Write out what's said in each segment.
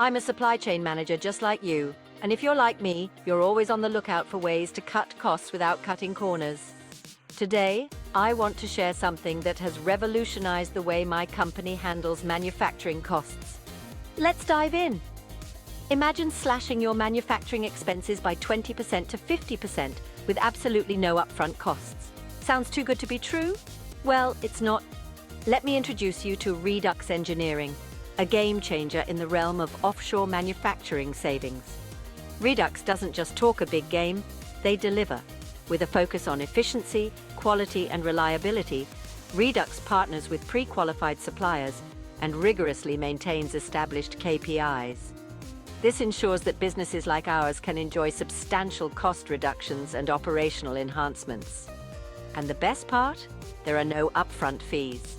I'm a supply chain manager just like you, and if you're like me, you're always on the lookout for ways to cut costs without cutting corners. Today, I want to share something that has revolutionized the way my company handles manufacturing costs. Let's dive in. Imagine slashing your manufacturing expenses by 20% to 50% with absolutely no upfront costs. Sounds too good to be true? Well, it's not. Let me introduce you to REDUx Engineering, a game changer in the realm of offshore manufacturing savings. REDUx doesn't just talk a big game, they deliver. With a focus on efficiency, quality, and reliability, REDUx partners with pre-qualified suppliers and rigorously maintains established KPIs. This ensures that businesses like ours can enjoy substantial cost reductions and operational enhancements. And the best part? There are no upfront fees.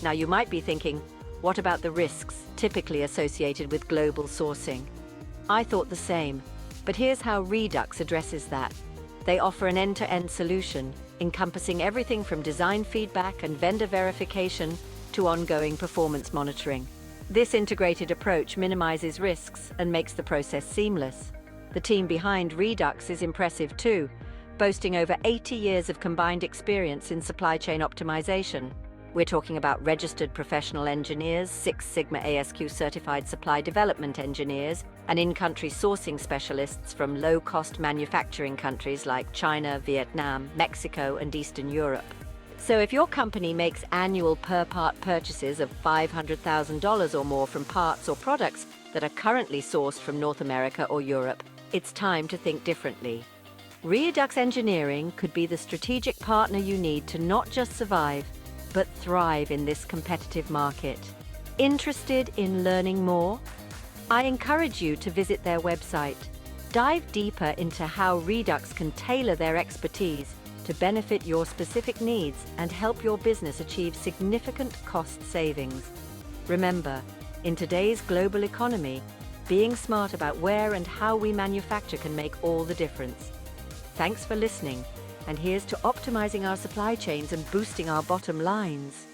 Now you might be thinking, what about the risks typically associated with global sourcing? I thought the same, but here's how REDUx addresses that. They offer an end-to-end solution, encompassing everything from design feedback and vendor verification to ongoing performance monitoring. This integrated approach minimizes risks and makes the process seamless. The team behind REDUx is impressive too, boasting over 80 years of combined experience in supply chain optimization. We're talking about registered professional engineers, Six Sigma ASQ certified supply development engineers, and in-country sourcing specialists from low-cost manufacturing countries like China, Vietnam, Mexico, and Eastern Europe. So if your company makes annual per-part purchases of $500,000 or more from parts or products that are currently sourced from North America or Europe, it's time to think differently. REDUx Engineering could be the strategic partner you need to not just survive, but thrive in this competitive market. Interested in learning more? I encourage you to visit their website. Dive deeper into how REDUx can tailor their expertise to benefit your specific needs and help your business achieve significant cost savings. Remember, in today's global economy, being smart about where and how we manufacture can make all the difference. Thanks for listening. And here's to optimizing our supply chains and boosting our bottom lines.